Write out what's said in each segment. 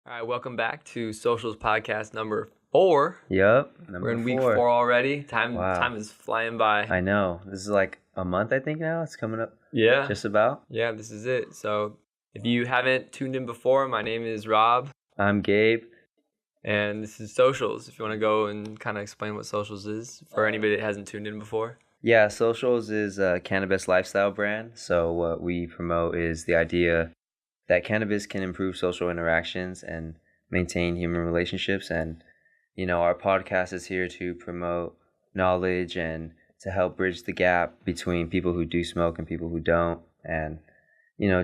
All right, welcome back to Socials Podcast number 4. Yep, We're in week 4. 4 already. Wow. Time is flying by. I know. This is like a month, I think now. It's coming up. Yeah. Just about. Yeah, this is it. So if you haven't tuned in before, my name is Rob. I'm Gabe. And this is Socials. If you want to go and kind of explain what Socials is for anybody that hasn't tuned in before. Yeah, Socials is a cannabis lifestyle brand. So what we promote is the idea that cannabis can improve social interactions and maintain human relationships. And, our podcast is here to promote knowledge and to help bridge the gap between people who do smoke and people who don't. And,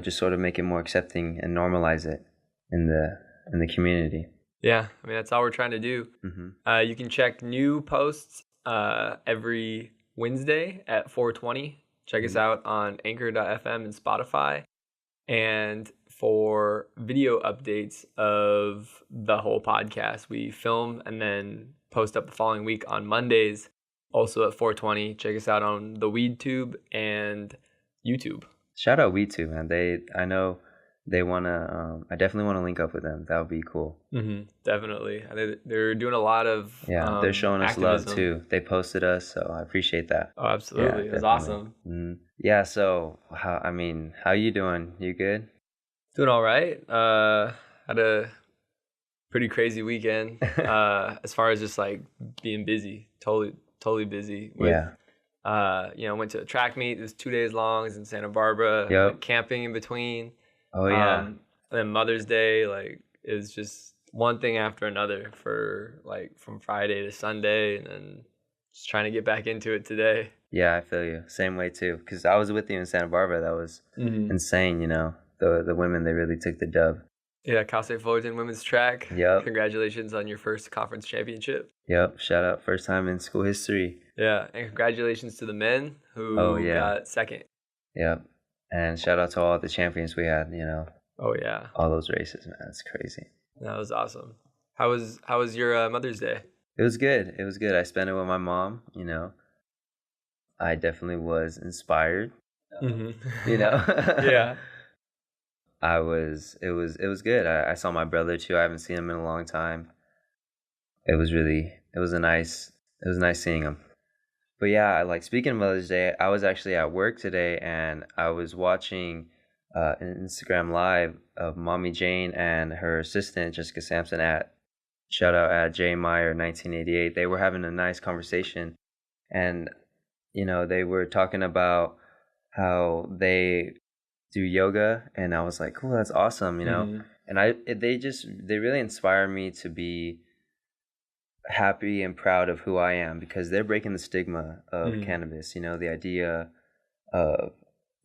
just sort of make it more accepting and normalize it in the community. Yeah, I mean, that's all we're trying to do. Mm-hmm. You can check new posts every Wednesday at 4:20. Check us out on Anchor.fm and Spotify. And for video updates of the whole podcast, we film and then post up the following week on Mondays, also at 4:20. Check us out on the WeedTube and YouTube. Shout out WeedTube, man. I know they wanna. I definitely want to link up with them. That would be cool. Definitely. They're doing a lot of they're showing us activism. love too. They posted us, so I appreciate that. Oh, absolutely. Yeah, it was awesome. Mm-hmm. Yeah. So how you doing? You good? Doing all right. Had a pretty crazy weekend. As far as just like being busy, totally busy. Went to a track meet. It was 2 days long. It was in Santa Barbara. Yep. Went camping in between. Oh yeah. And then Mother's Day, it was just one thing after another for from Friday to Sunday, and then just trying to get back into it today. Yeah, I feel you. Same way too. Because I was with you in Santa Barbara. That was insane. The women, they really took the dub. Yeah, Cal State Fullerton women's track. Yep. Congratulations on your first conference championship. Yep. Shout out, first time in school history. Yeah, and congratulations to the men who got second. Yep. And shout out to all the champions we had, Oh yeah. All those races, man. It's crazy. That was awesome. How was your Mother's Day? It was good. I spent it with my mom, I definitely was inspired. Yeah. It was good. I saw my brother too. I haven't seen him in a long time. It was nice seeing him. But yeah, speaking of Mother's Day, I was actually at work today and I was watching an Instagram live of Mommy Jane and her assistant Jessica Sampson shout out at J Meyer 1988. They were having a nice conversation, and they were talking about how they do yoga, and I was like, cool, that's awesome, And they really inspire me to be happy and proud of who I am, because they're breaking the stigma of cannabis. The idea of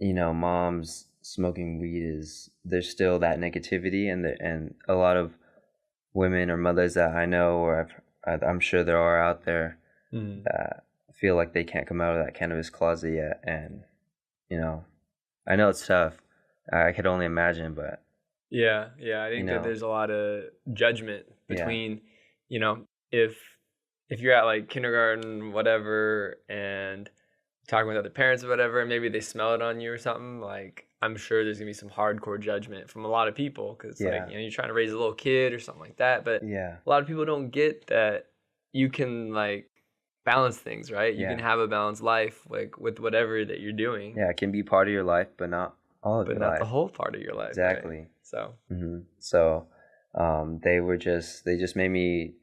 moms smoking weed there's still that negativity, and a lot of women or mothers that I know, or I'm sure there are out there that feel like they can't come out of that cannabis closet yet. And I know it's tough. I could only imagine, but yeah, I think that there's a lot of judgment between if you're at kindergarten, whatever, and talking with other parents or whatever, and maybe they smell it on you or something, I'm sure there's gonna be some hardcore judgment from a lot of people, because you're trying to raise a little kid or something like that. But a lot of people don't get that you can balance things, right? You can have a balanced life with whatever that you're doing. Yeah, it can be part of your life, but not all of your life. But not the whole part of your life. Exactly. Right? So. So, they just made me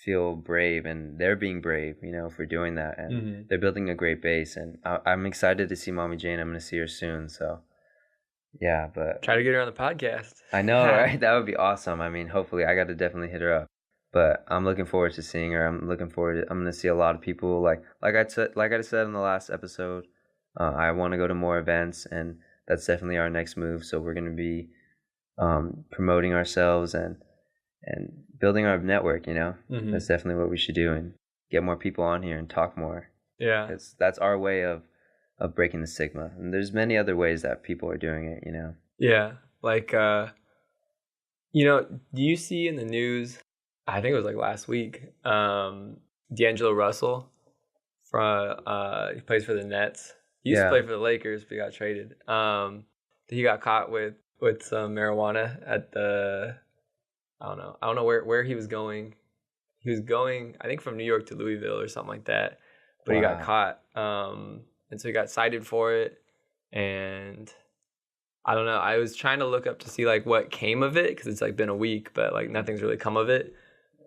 feel brave, and they're being brave, for doing that, and they're building a great base, and I'm excited to see Mommy Jane. I'm going to see her soon, so yeah. But try to get her on the podcast. I know, right? That would be awesome. I mean, hopefully, I got to definitely hit her up. But I'm looking forward to seeing her. I'm going to see a lot of people. Like I said in the last episode, I want to go to more events, and that's definitely our next move. So we're going to be promoting ourselves and building our network. That's definitely what we should do, and get more people on here and talk more. Yeah, that's our way of breaking the stigma. And there's many other ways that people are doing it. Yeah, do you see in the news? I think it was last week. D'Angelo Russell he plays for the Nets. He used to play for the Lakers, but he got traded. He got caught with some marijuana at the I don't know where he was going. He was going, I think, from New York to Louisville or something like that, but he got caught. And so he got cited for it. And I don't know. I was trying to look up to see like what came of it, because it's like been a week, but like nothing's really come of it.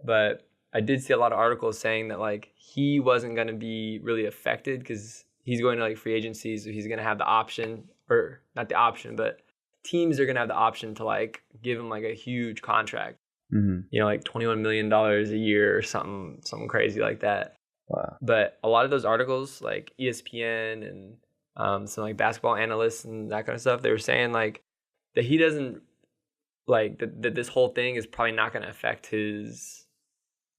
But I did see a lot of articles saying that like he wasn't going to be really affected because he's going to like free agency, so he's going to have the option, or not the option, but teams are going to have the option to like give him like a huge contract. You know, like $21 million a year or something crazy like that. Wow. But a lot of those articles, like ESPN and some like basketball analysts and that kind of stuff, they were saying like that he doesn't like that this whole thing is probably not going to affect his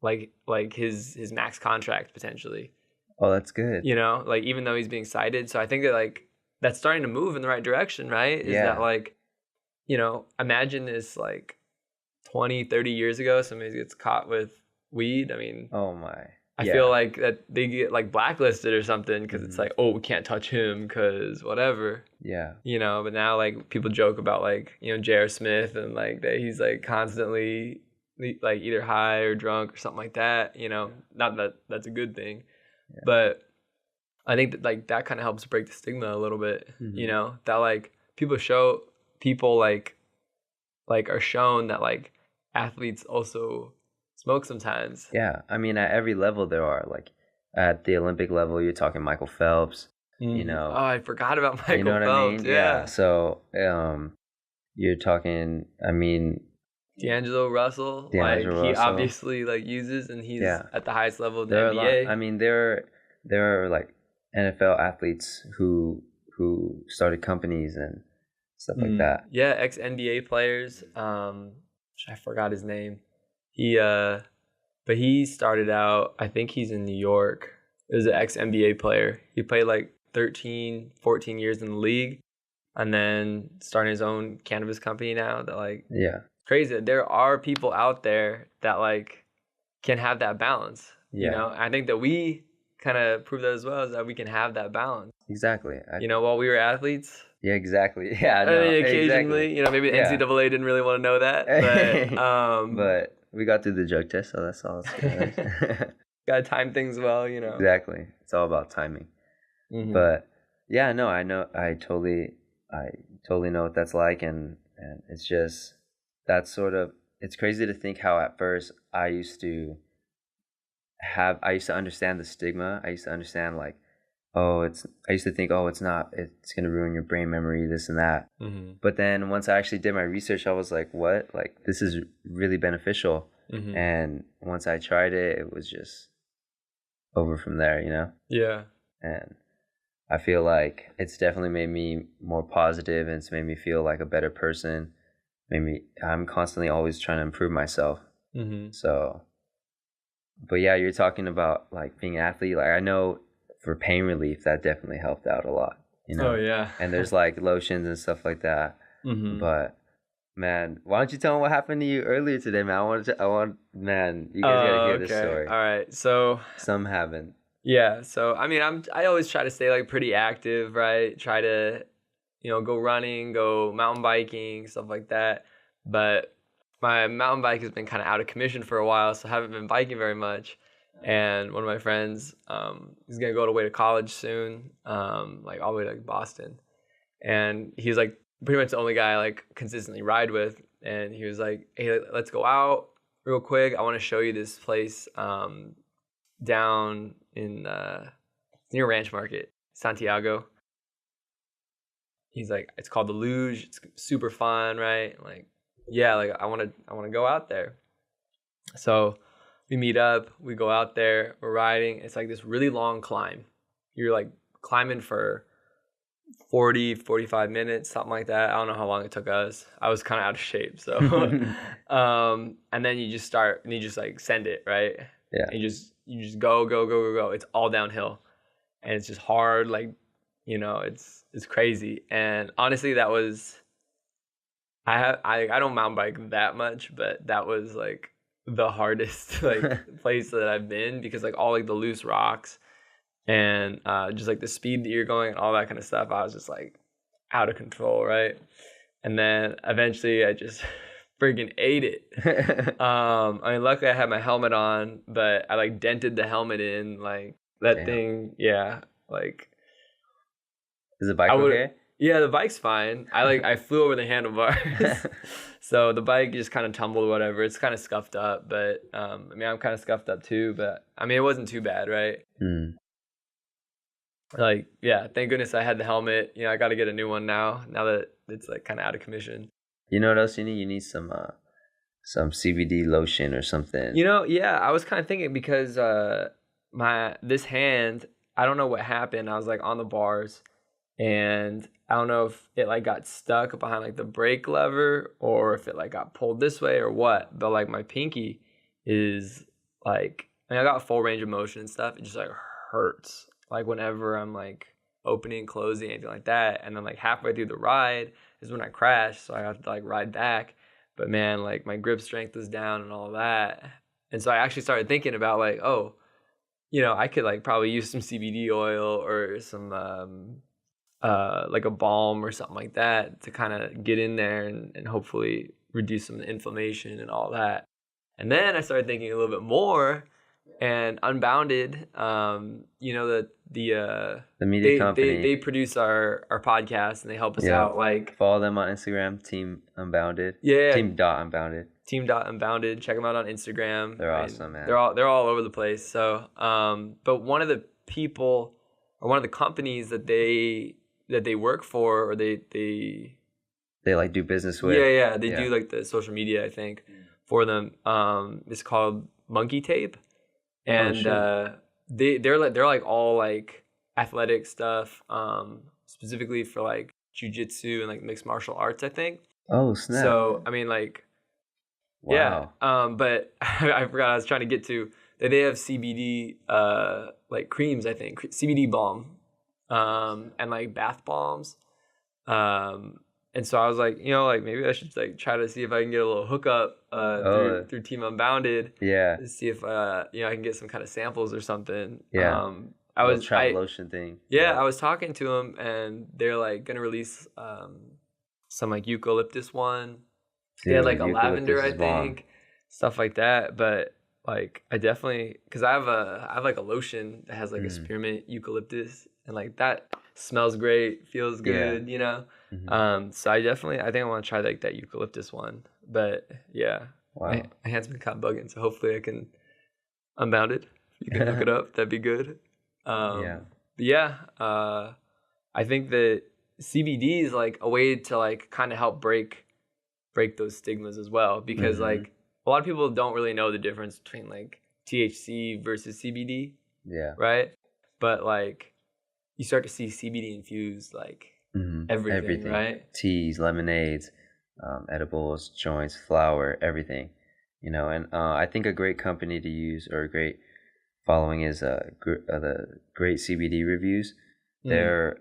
like his max contract potentially. Oh, that's good. You know, like even though he's being cited, so I think that like that's starting to move in the right direction, right? Is that like, you know, imagine this like 20, 30 years ago, somebody gets caught with weed. I mean, oh my. I feel like that they get like blacklisted or something because it's like, oh, we can't touch him because whatever. Yeah. You know, but now like people joke about like, you know, J.R. Smith and like that he's like constantly like either high or drunk or something like that. You know, not that that's a good thing, but I think that like that kind of helps break the stigma a little bit. You know, that like people like are shown that like athletes also smoke sometimes. Yeah, I mean, at every level there are, like at the Olympic level, you're talking Michael Phelps. You know, oh, I forgot about Michael you know what Phelps. I mean? Yeah. So, you're talking. I mean, D'Angelo Russell. He obviously like uses, and he's at the highest level of the NBA. I mean, there are like NFL athletes who started companies and stuff like that. Yeah, ex-NBA players. I forgot his name. But he started out, I think he's in New York. He was an ex-NBA player. He played like 13, 14 years in the league, and then starting his own cannabis company now that like, crazy. There are people out there that like can have that balance, you know? I think that we kind of prove that as well, is that we can have that balance. Exactly. You know, while we were athletes. Yeah, exactly. Yeah, no, occasionally, you know, maybe the NCAA didn't really want to know that, but but we got through the drug test, so that's all. Gotta time things well, you know. Exactly. It's all about timing. But yeah, no, I totally know what that's like, and it's just it's crazy to think how at first I used to understand the stigma. I used to understand like, I used to think, it's going to ruin your brain memory, this and that. But then once I actually did my research, I was like, what? Like, this is really beneficial. And once I tried it, it was just over from there, you know? Yeah. And I feel like it's definitely made me more positive, and it's made me feel like a better person. I'm constantly always trying to improve myself. So, but yeah, you're talking about like being an athlete. Like I know, for pain relief, that definitely helped out a lot, you know? Oh, yeah. And there's like lotions and stuff like that. But man, why don't you tell me what happened to you earlier today, man? Man, you guys gotta hear this story. All right, so some haven't. Yeah, so I mean, I always try to stay like pretty active, right? Try to, you know, go running, go mountain biking, stuff like that. But my mountain bike has been kind of out of commission for a while, so I haven't been biking very much. And one of my friends, he's gonna go away to college soon, like all the way to like Boston. And he's like pretty much the only guy I like consistently ride with. And he was like, "Hey, let's go out real quick. I want to show you this place down in near Ranch Market, Santiago." He's like, "It's called the Luge. It's super fun, right?" Like, yeah, like I want to go out there. So we meet up, we go out there, we're riding. It's like this really long climb. You're like climbing for 40, 45 minutes, something like that. I don't know how long it took us. I was kind of out of shape. So, and then you just start and you just like send it, right? Yeah. And you just go. It's all downhill. And it's just hard. Like, you know, it's crazy. And honestly, that was, I don't mountain bike that much, but that was like the hardest like place that I've been, because like all like the loose rocks and just like the speed that you're going and all that kind of stuff, I was just like out of control, right? And then eventually I just freaking ate it. I mean, luckily I had my helmet on, but I like dented the helmet in, like that thing. Yeah, like. Is the bike okay? Yeah, the bike's fine. I flew over the handlebars, so the bike just kind of tumbled or whatever. It's kind of scuffed up, but I mean, I'm kind of scuffed up too. But I mean, it wasn't too bad, right? Like, yeah, thank goodness I had the helmet. You know, I got to get a new one now that it's like kind of out of commission. You know what else you need? You need some CBD lotion or something. You know, yeah, I was kind of thinking because this hand, I don't know what happened. I was like on the bars, and I don't know if it like got stuck behind like the brake lever or if it like got pulled this way or what. But like my pinky is like, I mean, I got full range of motion and stuff. It just like hurts. Like whenever I'm like opening, closing, anything like that. And then like halfway through the ride is when I crashed. So I have to like ride back. But man, like my grip strength was down and all of that. And so I actually started thinking about like, oh, you know, I could like probably use some CBD oil or some like a balm or something like that to kind of get in there and hopefully reduce some inflammation and all that. And then I started thinking a little bit more, and Unbounded, you know, the media company, they produce our podcast and they help us out. Like, follow them on Instagram, Team Unbounded. Yeah. Team.Unbounded. Team.Unbounded. Check them out on Instagram. They're awesome, man. They're all over the place. So, but one of the people or one of the companies that they work for, or they like do business with. Yeah, they do like the social media, I think, for them. It's called Monkey Tape, and they're like all like athletic stuff, specifically for like jiu-jitsu and like mixed martial arts, I think. Oh snap! So I mean, like, wow. Yeah. But I forgot I was trying to get to that they have CBD like creams, I think, CBD balm. And like bath bombs. And so I was like, you know, like maybe I should like try to see if I can get a little hookup through Team Unbounded. Yeah. To see if you know, I can get some kind of samples or something. Yeah. Lotion thing. Yeah, I was talking to them, and they're like gonna release some like eucalyptus one. They had like a lavender, I think, stuff like that. But like I definitely, because I have like a lotion that has like a spearmint eucalyptus, and like that smells great, feels good, you know. So I think I want to try like that eucalyptus one. But yeah, my hand's been kind of bugging, so hopefully I can Unbound it. You can look it up. That'd be good. But yeah, I think that CBD is like a way to like kind of help break those stigmas as well, because like a lot of people don't really know the difference between like THC versus CBD. Yeah. Right. But like you start to see CBD infused like everything, right? Teas, lemonades, edibles, joints, flour, everything. You know, and I think a great company to use or a great following is the Great CBD Reviews.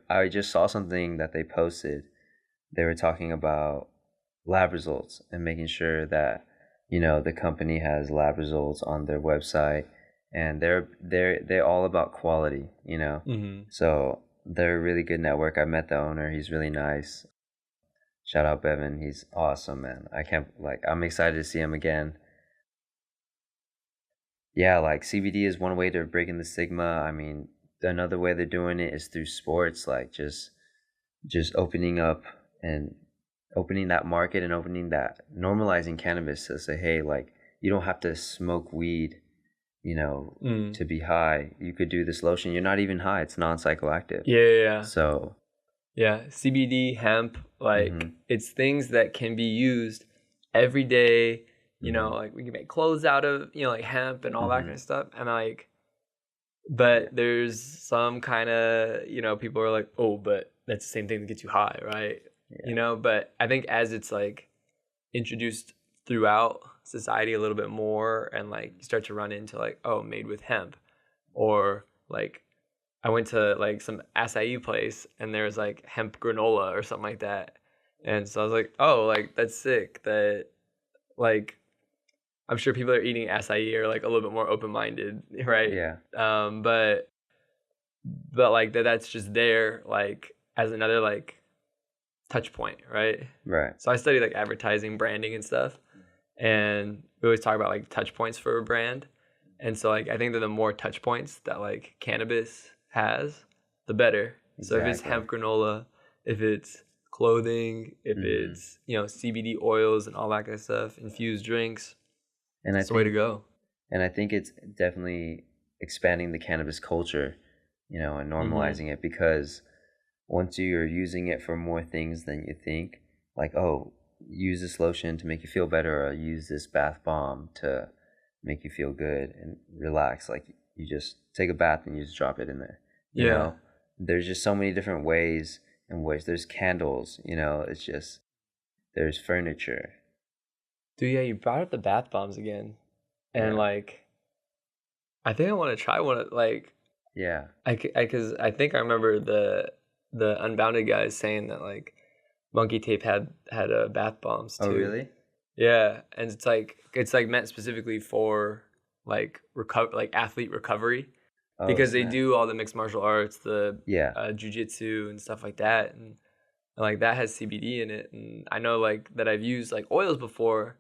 I just saw something that they posted. They were talking about lab results and making sure that, you know, the company has lab results on their website, and they're all about quality, you know. So they're a really good network. I met the owner. He's really nice. Shout out Bevan. He's awesome, man. I'm excited to see him again. Yeah, like CBD is one way to breaking the stigma. I mean, another way they're doing it is through sports, like just opening up and opening that market and normalizing cannabis to say, hey, like, you don't have to smoke weed, you know, to be high. You could do this lotion. You're not even high. It's non-psychoactive. Yeah. So yeah, CBD, hemp, like it's things that can be used every day. You know, like we can make clothes out of, you know, like hemp and all that kind of stuff. And like, but there's some kind of, you know, people are like, oh, but that's the same thing that gets you high, right? Yeah. You know, but I think as it's like introduced throughout society a little bit more, and like you start to run into like, oh, made with hemp, or like I went to like some acai place and there's like hemp granola or something like that. And so I was like, oh, like that's sick that like I'm sure people that are eating acai are like a little bit more open-minded, right? Yeah. But like that's just there like as another like touch point, right? Right. So I studied like advertising, branding and stuff. And we always talk about like touch points for a brand. And so like I think that the more touch points that like cannabis has, the better. Exactly. So if it's hemp granola, if it's clothing, if it's, you know, CBD oils and all that kind of stuff, infused drinks, and that's the way to go. And I think it's definitely expanding the cannabis culture, you know, and normalizing it, because once you're using it for more things than you think, like, oh, use this lotion to make you feel better, or use this bath bomb to make you feel good and relax. Like, you just take a bath and you just drop it in there. You know, there's just so many different ways in which there's candles, you know, it's just, there's furniture. Dude, yeah, you brought up the bath bombs again. And like, I think I want to try one of, like, because I think I remember the Unbounded guys saying that like Monkey Tape had bath bombs too. Oh, really? Yeah, and it's like meant specifically for like athlete recovery, because they do all the mixed martial arts, the jiu-jitsu and stuff like that, and like that has CBD in it. And I know like that I've used like oils before,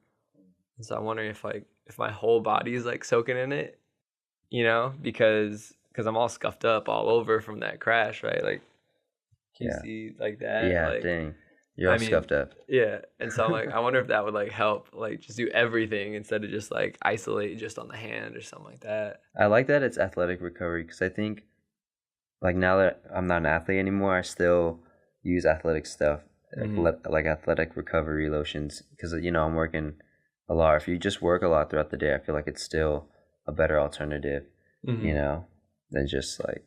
and so I'm wondering if my whole body is like soaking in it, you know, because I'm all scuffed up all over from that crash, right? Like, can you see like that? Yeah, like, dang. You're all scuffed up. Yeah, and so I'm like, I wonder if that would like help, like just do everything instead of just like isolate just on the hand or something like that. I like that it's athletic recovery, because I think like now that I'm not an athlete anymore, I still use athletic stuff, like athletic recovery lotions, because, you know, I'm working a lot. If you just work a lot throughout the day, I feel like it's still a better alternative, you know, than just like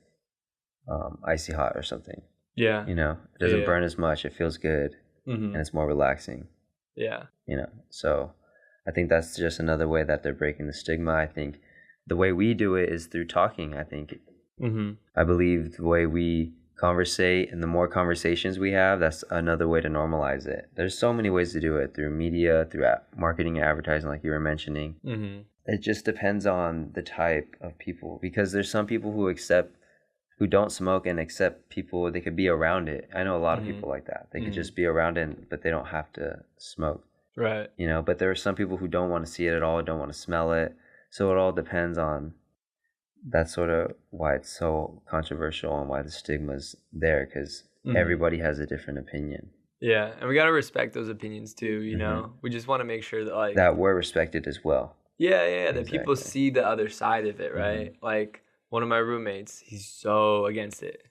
icy hot or something. Yeah. You know, it doesn't burn as much. It feels good, and it's more relaxing. Yeah. You know, so I think that's just another way that they're breaking the stigma. I think the way we do it is through talking. I think, I believe the way we conversate and the more conversations we have, that's another way to normalize it. There's so many ways to do it, through media, through marketing and advertising, like you were mentioning. It just depends on the type of people, because there's some people who don't smoke and accept people, they could be around it. I know a lot of people like that. They could just be around it, but they don't have to smoke. Right. You know, but there are some people who don't want to see it at all, don't want to smell it. So it all depends on, that's sort of why it's so controversial and why the stigma's there, because everybody has a different opinion. Yeah, and we got to respect those opinions too, you know? We just want to make sure that like... that we're respected as well. Yeah, exactly. That people see the other side of it, right? Like, one of my roommates, he's so against it,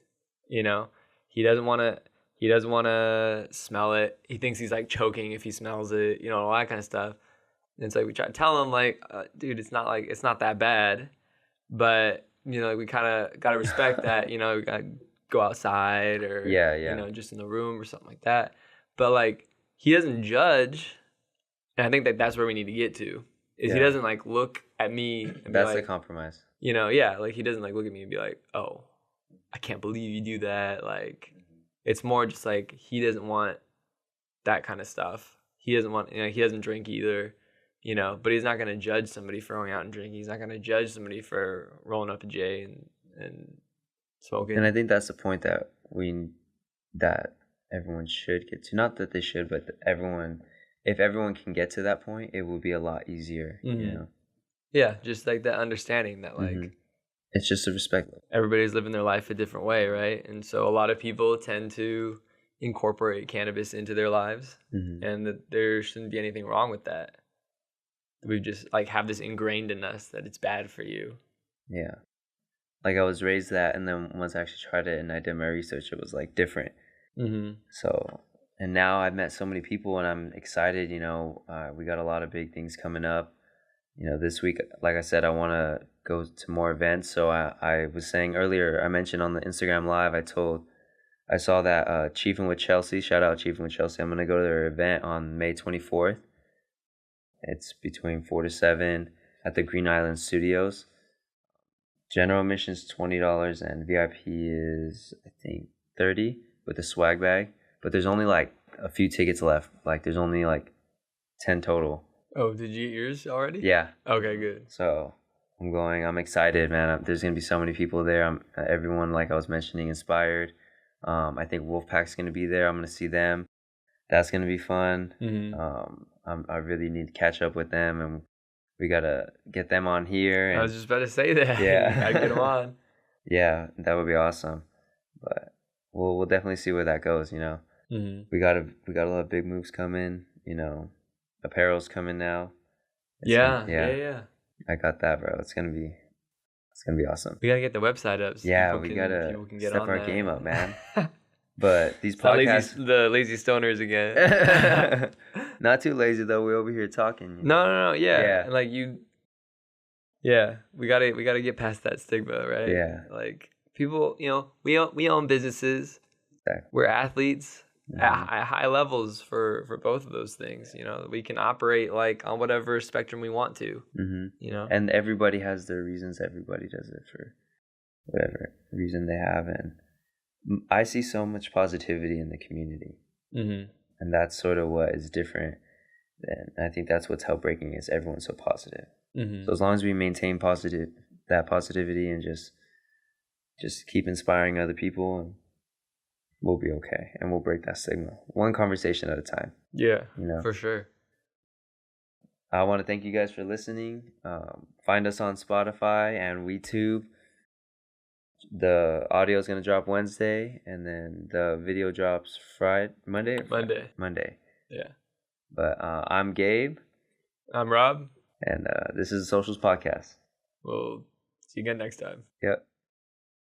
you know? He doesn't want to smell it. He thinks he's like choking if he smells it, you know, all that kind of stuff. And it's like, we try to tell him like, dude, it's not that bad. But, you know, like, we kind of got to respect that, you know, we got to go outside or, you know, just in the room or something like that. But like, he doesn't judge. And I think that that's where we need to get to, is he doesn't like look at me. And that's the compromise. You know, like he doesn't like look at me and be like, oh, I can't believe you do that. Like, it's more just like, he doesn't want that kind of stuff. He doesn't want, you know, he doesn't drink either, you know, but he's not going to judge somebody for going out and drinking. He's not going to judge somebody for rolling up a J and smoking. And I think that's the point that everyone should get to. Not that they should, but if everyone can get to that point, it will be a lot easier, you know? Yeah, just like that understanding that like... It's just a respect. Everybody's living their life a different way, right? And so a lot of people tend to incorporate cannabis into their lives, and that there shouldn't be anything wrong with that. We just like have this ingrained in us that it's bad for you. Yeah. Like, I was raised that, and then once I actually tried it and I did my research, it was like different. So, and now I've met so many people and I'm excited, you know. We got a lot of big things coming up. You know, this week, like I said, I want to go to more events. So I was saying earlier, I mentioned on the Instagram Live, I saw that Chiefin' with Chelsea, shout out Chiefin' with Chelsea. I'm going to go to their event on May 24th. It's between 4 to 7 at the Green Island Studios. General admission is $20 and VIP is, I think, $30 with a swag bag. But there's only like a few tickets left. Like, there's only like 10 total. Oh, did you get yours already? Yeah. Okay, good. So I'm excited, man. There's going to be so many people there. Everyone, like I was mentioning, inspired. I think Wolfpack's going to be there. I'm going to see them. That's going to be fun. I really need to catch up with them, and we gotta get them on here. And, I was just about to say that. Yeah, I get them on. Yeah, that would be awesome. But we'll definitely see where that goes. Mm-hmm. We got a lot of big moves coming. Apparel's coming now. Yeah. I got that, bro. It's gonna be awesome. We gotta get the website up. So we gotta people can get step on our that. game up, man. But these It's podcasts, the lazy stoners again. not too lazy though. We're over here talking. No. Yeah. Yeah. And like yeah, we gotta get past that stigma, right? Yeah. Like people, we own businesses. Exactly. We're athletes at high levels for both of those things. We can operate like on whatever spectrum we want to. And everybody has their reasons. Everybody does it for whatever reason they have, and I see so much positivity in the community, and that's sort of what is different. And I think that's what's Healthbreaking is. Everyone's so positive. So as long as we maintain that positivity and just keep inspiring other people, and we'll be okay, and we'll break that stigma one conversation at a time. Yeah, for sure. I want to thank you guys for listening. Find us on Spotify and WeTube. The audio is going to drop Wednesday, and then the video drops Monday. Yeah. But I'm Gabe. I'm Rob. And this is the Socials Podcast. We'll see you again next time. Yep.